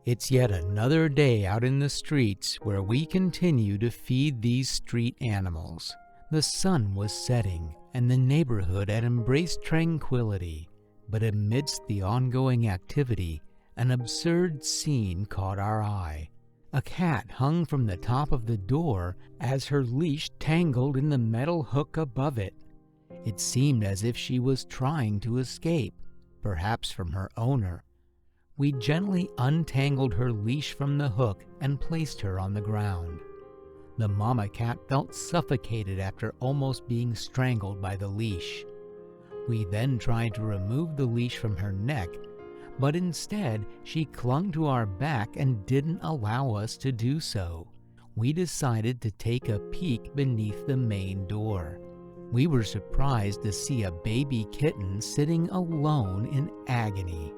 It's yet another day out in the streets where we continue to feed these street animals. The sun was setting and the neighborhood had embraced tranquility, but amidst the ongoing activity, an absurd scene caught our eye. A cat hung from the top of the door as her leash tangled in the metal hook above it. It seemed as if she was trying to escape, perhaps from her owner. We gently untangled her leash from the hook and placed her on the ground. The mama cat felt suffocated after almost being strangled by the leash. We then tried to remove the leash from her neck, but instead she clung to our back and didn't allow us to do so. We decided to take a peek beneath the main door. We were surprised to see a baby kitten sitting alone in agony.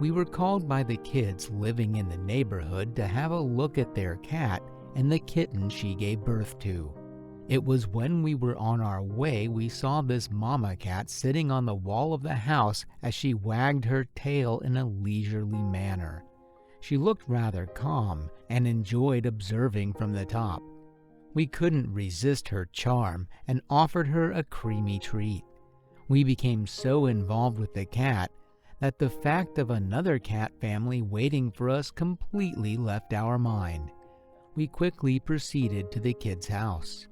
We were called by the kids living in the neighborhood to have a look at their cat and the kitten she gave birth to. It was when we were on our way we saw this mama cat sitting on the wall of the house as she wagged her tail in a leisurely manner. She looked rather calm and enjoyed observing from the top. We couldn't resist her charm and offered her a creamy treat. We became so involved with the cat that the fact of another cat family waiting for us completely left our mind. We quickly proceeded to the kids' house.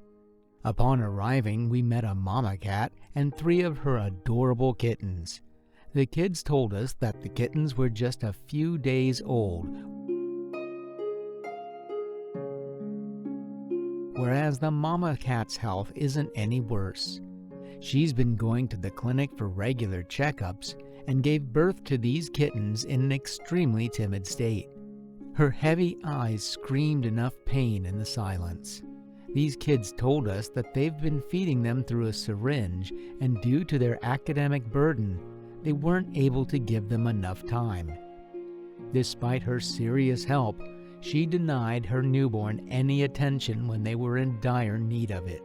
Upon arriving, we met a mama cat and 3 of her adorable kittens. The kids told us that the kittens were just a few days old, whereas the mama cat's health isn't any worse. She's been going to the clinic for regular checkups and gave birth to these kittens in an extremely timid state. Her heavy eyes screamed enough pain in the silence. These kids told us that they've been feeding them through a syringe, and due to their academic burden, they weren't able to give them enough time. Despite her serious help, she denied her newborn any attention when they were in dire need of it.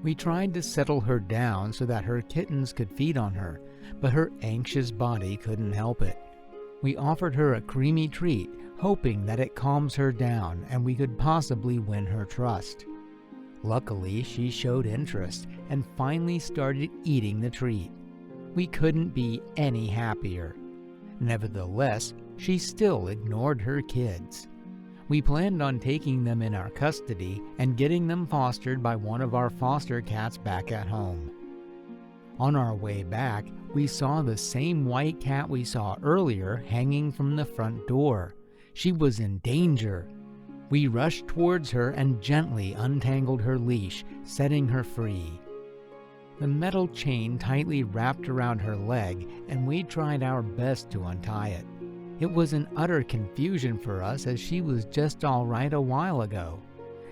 We tried to settle her down so that her kittens could feed on her, but her anxious body couldn't help it. We offered her a creamy treat, hoping that it calms her down and we could possibly win her trust. Luckily, she showed interest and finally started eating the treat. We couldn't be any happier. Nevertheless, she still ignored her kids. We planned on taking them in our custody and getting them fostered by one of our foster cats back at home. On our way back, we saw the same white cat we saw earlier hanging from the front door. She was in danger. We rushed towards her and gently untangled her leash, setting her free. The metal chain tightly wrapped around her leg, and we tried our best to untie it. It was an utter confusion for us as she was just all right a while ago.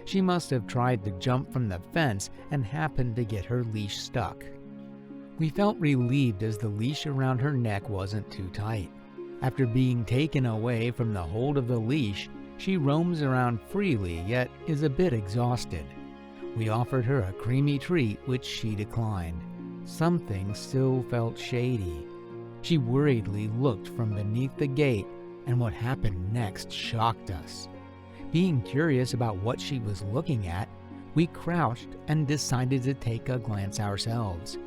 She must have tried to jump from the fence and happened to get her leash stuck. We felt relieved as the leash around her neck wasn't too tight. After being taken away from the hold of the leash, she roams around freely yet is a bit exhausted. We offered her a creamy treat, which she declined. Something still felt shady. She worriedly looked from beneath the gate, and what happened next shocked us. Being curious about what she was looking at, we crouched and decided to take a glance ourselves.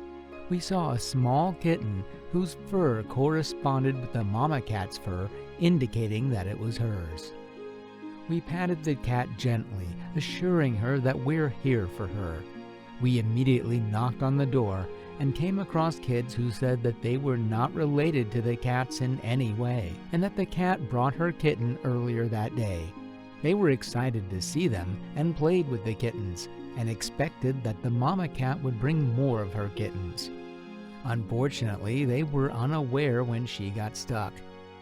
We saw a small kitten whose fur corresponded with the mama cat's fur, indicating that it was hers. We patted the cat gently, assuring her that we're here for her. We immediately knocked on the door and came across kids who said that they were not related to the cats in any way, and that the cat brought her kitten earlier that day. They were excited to see them and played with the kittens, and expected that the mama cat would bring more of her kittens. Unfortunately, they were unaware when she got stuck.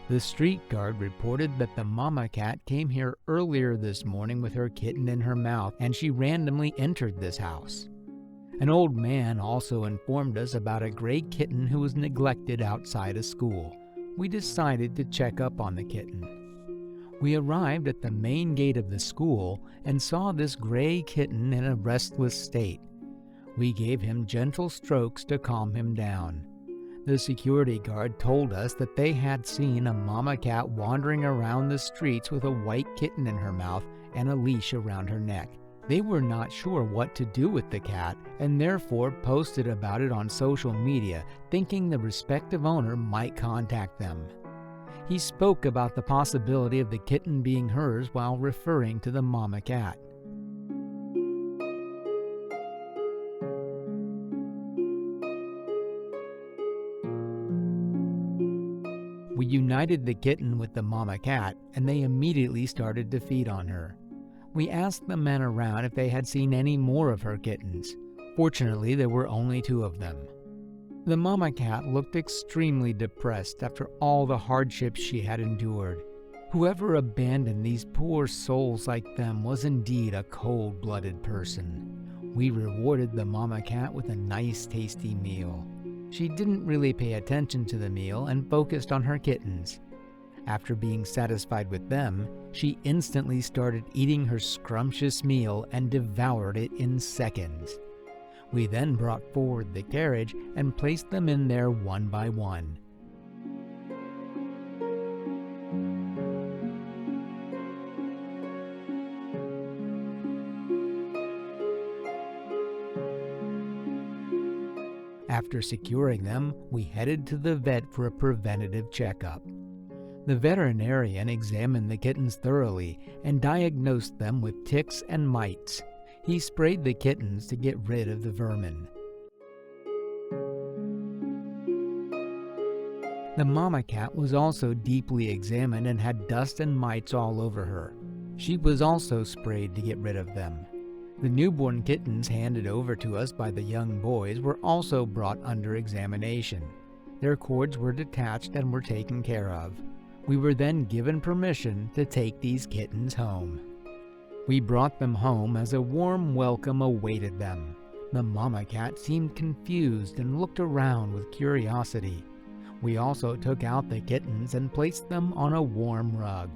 The street guard reported that the mama cat came here earlier this morning with her kitten in her mouth, and she randomly entered this house. An old man also informed us about a gray kitten who was neglected outside of school. We decided to check up on the kitten. We arrived at the main gate of the school and saw this gray kitten in a restless state. We gave him gentle strokes to calm him down. The security guard told us that they had seen a mama cat wandering around the streets with a white kitten in her mouth and a leash around her neck. They were not sure what to do with the cat and therefore posted about it on social media, thinking the respective owner might contact them. He spoke about the possibility of the kitten being hers while referring to the mama cat. We united the kitten with the mama cat, and they immediately started to feed on her. We asked the men around if they had seen any more of her kittens. Fortunately, there were only 2 of them. The mama cat looked extremely depressed after all the hardships she had endured. Whoever abandoned these poor souls like them was indeed a cold-blooded person. We rewarded the mama cat with a nice, tasty meal. She didn't really pay attention to the meal and focused on her kittens. After being satisfied with them, she instantly started eating her scrumptious meal and devoured it in seconds. We then brought forward the carriage and placed them in there one by one. After securing them, we headed to the vet for a preventative checkup. The veterinarian examined the kittens thoroughly and diagnosed them with ticks and mites. He sprayed the kittens to get rid of the vermin. The mama cat was also deeply examined and had dust and mites all over her. She was also sprayed to get rid of them. The newborn kittens handed over to us by the young boys were also brought under examination. Their cords were detached and were taken care of. We were then given permission to take these kittens home. We brought them home as a warm welcome awaited them. The mama cat seemed confused and looked around with curiosity. We also took out the kittens and placed them on a warm rug.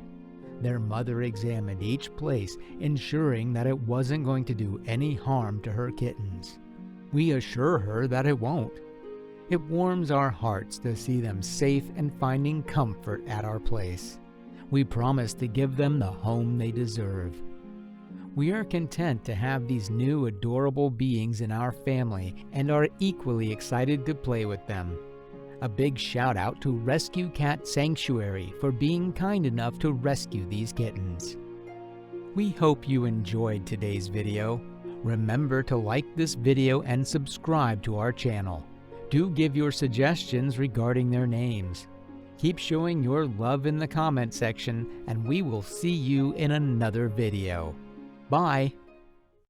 Their mother examined each place, ensuring that it wasn't going to do any harm to her kittens. We assure her that it won't. It warms our hearts to see them safe and finding comfort at our place. We promise to give them the home they deserve. We are content to have these new adorable beings in our family and are equally excited to play with them. A big shout out to Rescue Cat Sanctuary for being kind enough to rescue these kittens. We hope you enjoyed today's video. Remember to like this video and subscribe to our channel. Do give your suggestions regarding their names. Keep showing your love in the comment section and we will see you in another video. Bye!